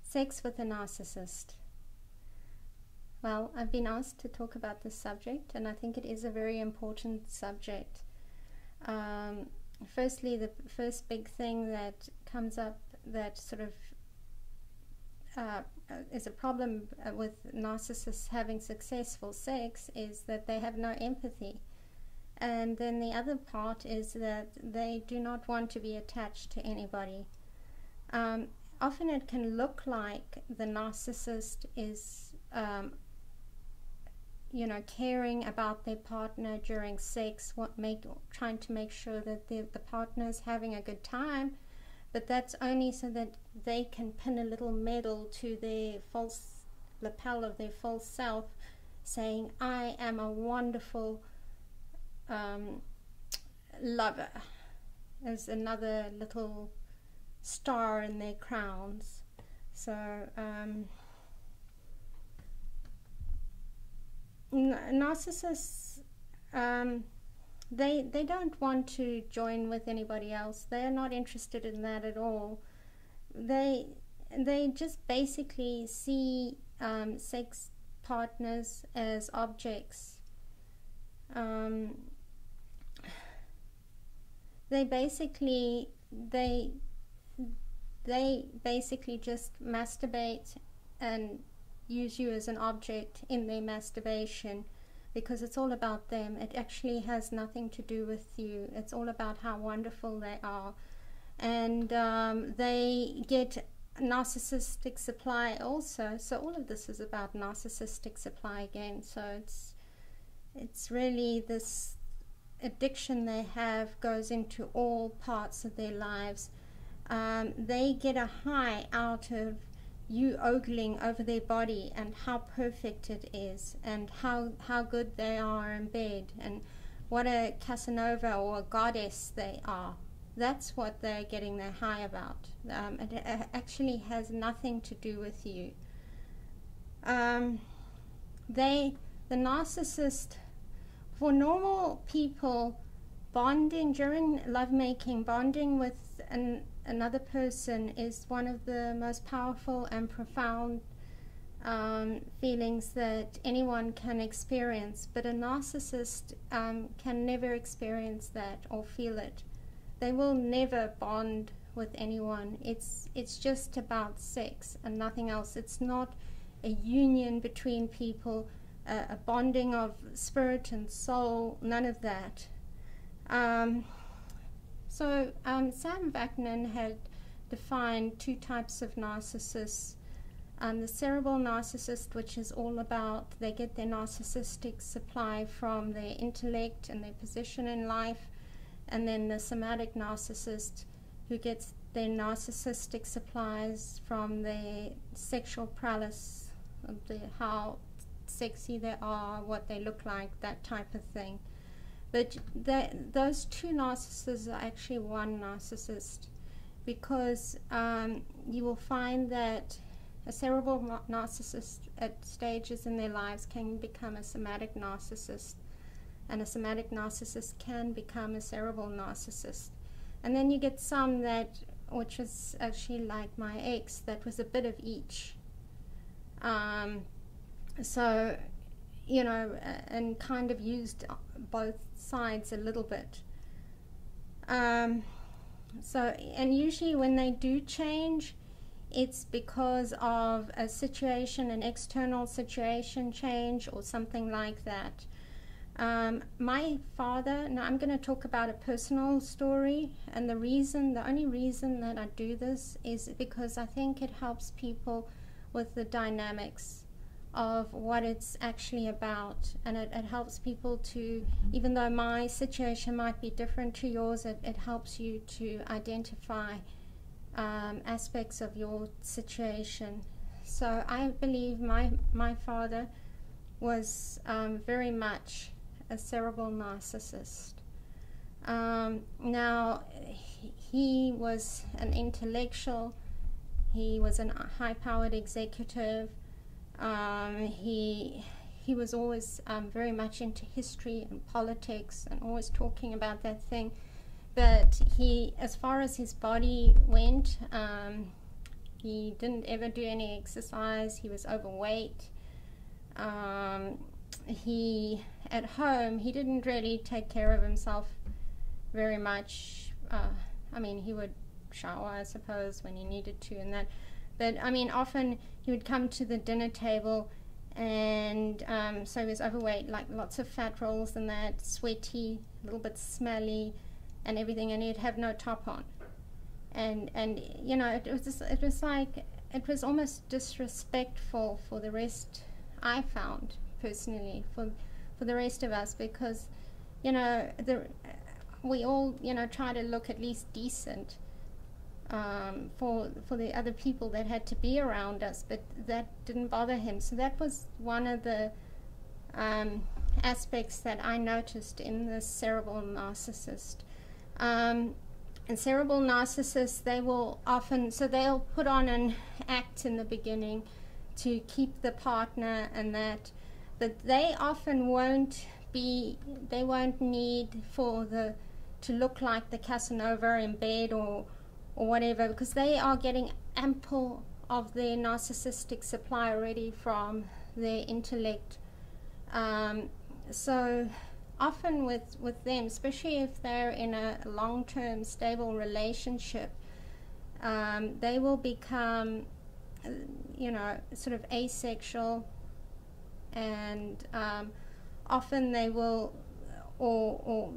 Sex with a narcissist. Well, I've been asked to talk about this subject, and I think it is a very important subject. Firstly, the first big thing that comes up that sort of is a problem with narcissists having successful sex is that they have no empathy. And then the other part is that they do not want to be attached to anybody. Often it can look like the narcissist is caring about their partner during sex, trying to make sure that the partner is having a good time, but that's only so that they can pin a little medal to their false lapel of their false self, saying, I am a wonderful lover, as another little star in their crowns. So narcissists, they don't want to join with anybody else. They are not interested in that at all. They just basically see sex partners as objects. They basically just masturbate and use you as an object in their masturbation, because it's all about them. It actually has nothing to do with you. It's all about how wonderful they are. And they get narcissistic supply also. So all of this is about narcissistic supply again. So it's really this addiction they have goes into all parts of their lives. They get a high out of you ogling over their body and how perfect it is, and how good they are in bed, and what a Casanova or a goddess they are. That's what they're getting their high about. It actually has nothing to do with you. The narcissist, for normal people, bonding during lovemaking, bonding with another person is one of the most powerful and profound feelings that anyone can experience. But a narcissist can never experience that or feel it. They will never bond with anyone. It's just about sex and nothing else. It's not a union between people, a bonding of spirit and soul, none of that. So Sam Vaknin had defined two types of narcissists. The cerebral narcissist, which is all about, they get their narcissistic supply from their intellect and their position in life, and then the somatic narcissist, who gets their narcissistic supplies from their sexual prowess, how sexy they are, what they look like, that type of thing. But those two narcissists are actually one narcissist, because you will find that a cerebral narcissist at stages in their lives can become a somatic narcissist, and a somatic narcissist can become a cerebral narcissist. And then you get some that, which is actually like my ex, that was a bit of each. So, you know, and kind of used both sides a little bit. So, and usually when they do change, it's because of a situation, an external situation change or something like that. My father, now I'm going to talk about a personal story, and the only reason that I do this is because I think it helps people with the dynamics of what it's actually about, and it helps people to, even though my situation might be different to yours, it helps you to identify aspects of your situation. So I believe my father was very much a cerebral narcissist. Now, he was an intellectual, he was a high-powered executive. He was always very much into history and politics and always talking about that thing. But he, as far as his body went, He didn't ever do any exercise. He was overweight. At home, he didn't really take care of himself very much. I mean, he would shower, I suppose, when he needed to and that. But, I mean, often he would come to the dinner table, and so he was overweight, like lots of fat rolls and that, sweaty, a little bit smelly and everything, and he'd have no top on. And you know, it was almost disrespectful for the rest, I found, personally, for the rest of us, because, you know, we all, you know, try to look at least decent for the other people that had to be around us, but that didn't bother him. So that was one of the aspects that I noticed in the cerebral narcissist. And cerebral narcissists, they will often, so they'll put on an act in the beginning to keep the partner and that, but they often won't need to look like the Casanova in bed or whatever, because they are getting ample of their narcissistic supply already from their intellect. So often with them, especially if they're in a long-term stable relationship, they will become, you know, sort of asexual, and often they will or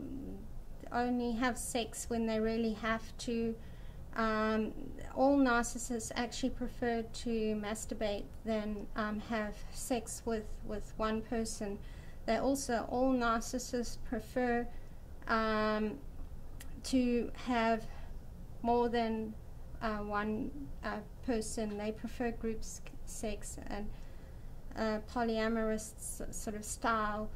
only have sex when they really have to. All narcissists actually prefer to masturbate than have sex with one person. They also, all narcissists prefer to have more than one person. They prefer group sex and polyamorous sort of style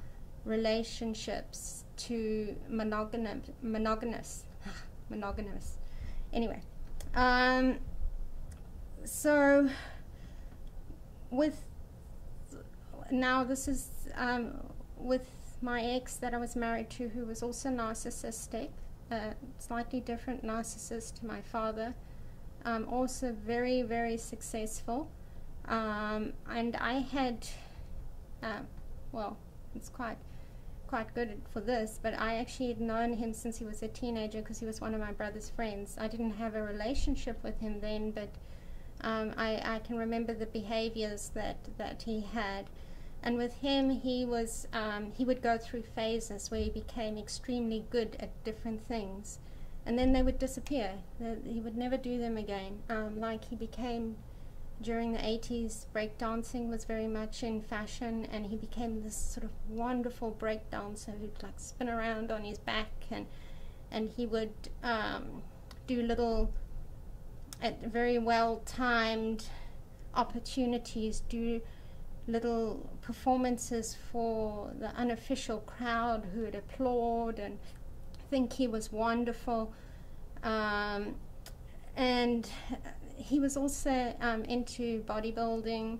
relationships to monogamous. Anyway, so this is with my ex that I was married to, who was also narcissistic, slightly different narcissist to my father, also very, very successful, and I had, well, it's quite good for this, but I actually had known him since he was a teenager, because he was one of my brother's friends. I didn't have a relationship with him then, but I can remember the behaviors that he had. And with him, he would go through phases where he became extremely good at different things, and then they would disappear. He would never do them again. Like he became, during the 80s, breakdancing was very much in fashion, and he became this sort of wonderful breakdancer who'd like spin around on his back, and he would do little, at very well timed opportunities, do little performances for the unofficial crowd who would applaud and think he was wonderful. And he was also into bodybuilding.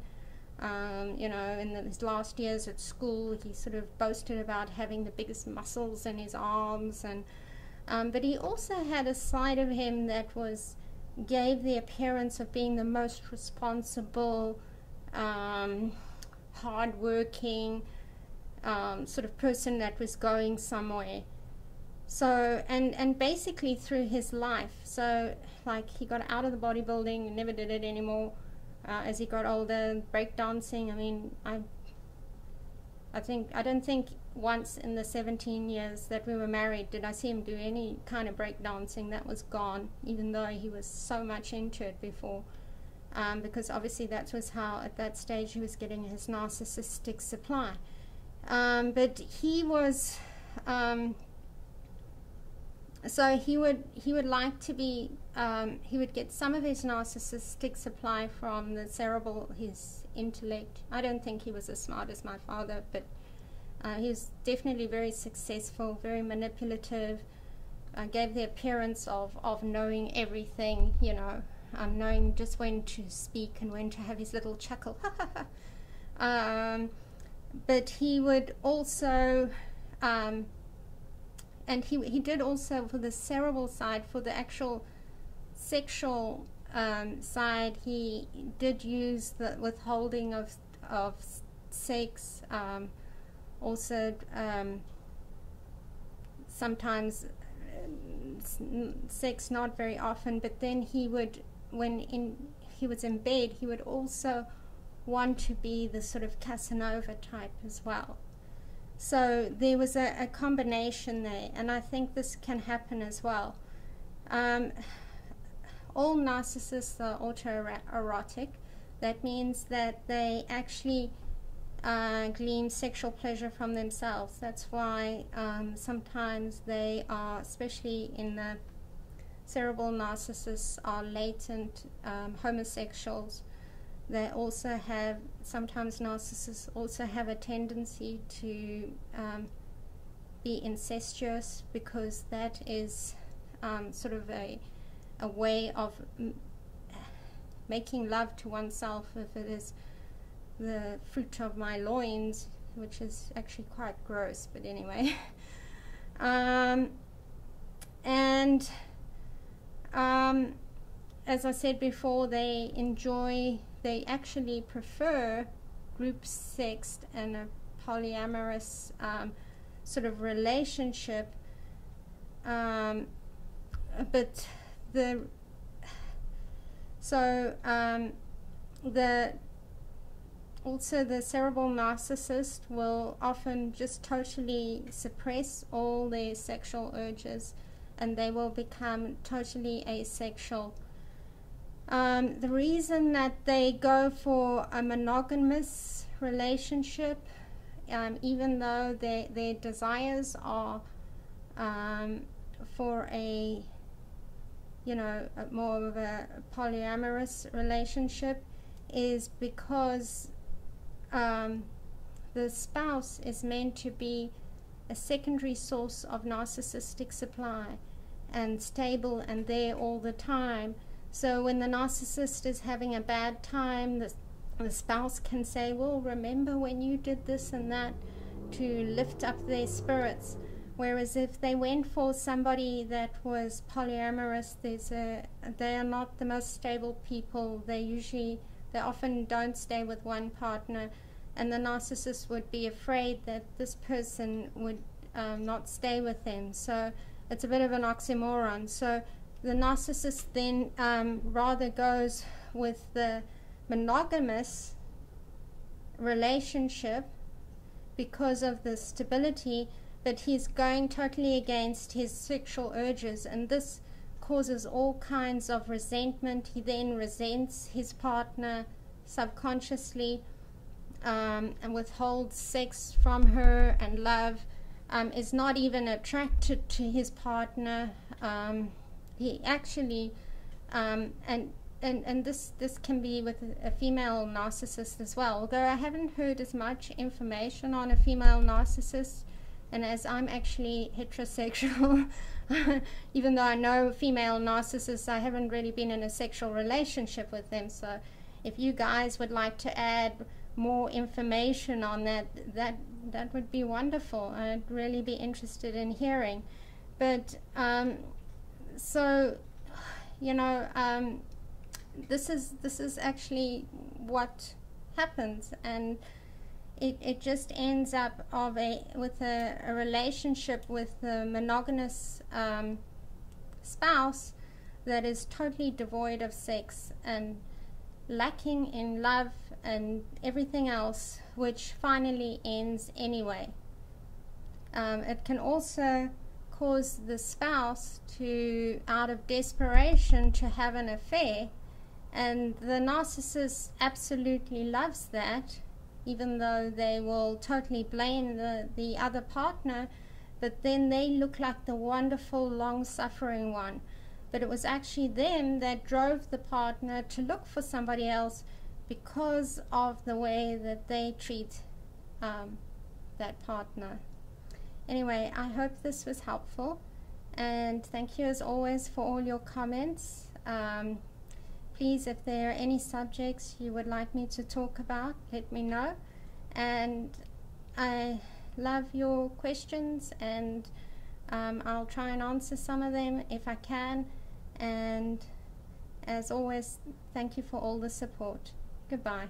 You know, in his last years at school, he sort of boasted about having the biggest muscles in his arms, and but he also had a side of him that gave the appearance of being the most responsible, hard-working sort of person that was going somewhere. So, and basically through his life, so like he got out of the bodybuilding and never did it anymore. As he got older, breakdancing, I mean, I don't think once in the 17 years that we were married did I see him do any kind of breakdancing. That was gone, even though he was so much into it before. Because obviously that was how, at that stage, he was getting his narcissistic supply. But he was, so he would like to be, he would get some of his narcissistic supply from the cerebral, his intellect. I don't think he was as smart as my father, but he was definitely very successful, very manipulative, gave the appearance of knowing everything, you know, knowing just when to speak and when to have his little chuckle. But he would also, and he did also for the cerebral side, for the actual sexual side, he did use the withholding of sex, also sometimes sex, not very often, but then he would, when he was in bed, he would also want to be the sort of Casanova type as well. So there was a combination there, and I think this can happen as well. All narcissists are autoerotic. That means that they actually glean sexual pleasure from themselves. That's why sometimes they are, especially in the cerebral narcissists, are latent homosexuals. They also have, sometimes narcissists also have a tendency to be incestuous, because that is sort of a way of making love to oneself. If it is the fruit of my loins, which is actually quite gross, but anyway. As I said before, they actually prefer group sex and a polyamorous sort of relationship, but also the cerebral narcissist will often just totally suppress all their sexual urges, and they will become totally asexual. The reason that they go for a monogamous relationship, even though their desires are for a more of a polyamorous relationship, is because the spouse is meant to be a secondary source of narcissistic supply and stable and there all the time. So when the narcissist is having a bad time, the spouse can say, well, remember when you did this and that, to lift up their spirits. Whereas if they went for somebody that was polyamorous, they are not the most stable people. They often don't stay with one partner, and the narcissist would be afraid that this person would not stay with them. So it's a bit of an oxymoron. So the narcissist then rather goes with the monogamous relationship because of the stability, but he's going totally against his sexual urges, and this causes all kinds of resentment. He then resents his partner subconsciously, and withholds sex from her and love, is not even attracted to his partner. He actually, and this can be with a female narcissist as well, although I haven't heard as much information on a female narcissist, and as I'm actually heterosexual, even though I know female narcissists, I haven't really been in a sexual relationship with them. So if you guys would like to add more information on that would be wonderful. I'd really be interested in hearing. But so this is actually what happens, and it just ends up with a relationship with a monogamous spouse that is totally devoid of sex and lacking in love and everything else, which finally ends anyway. It can also cause the spouse to, out of desperation, to have an affair, and the narcissist absolutely loves that, even though they will totally blame the other partner, but then they look like the wonderful, long-suffering one. But it was actually them that drove the partner to look for somebody else because of the way that they treat that partner. Anyway, I hope this was helpful, and thank you as always for all your comments. Please, if there are any subjects you would like me to talk about, let me know. And I love your questions, and I'll try and answer some of them if I can. And As always, thank you for all the support. Goodbye.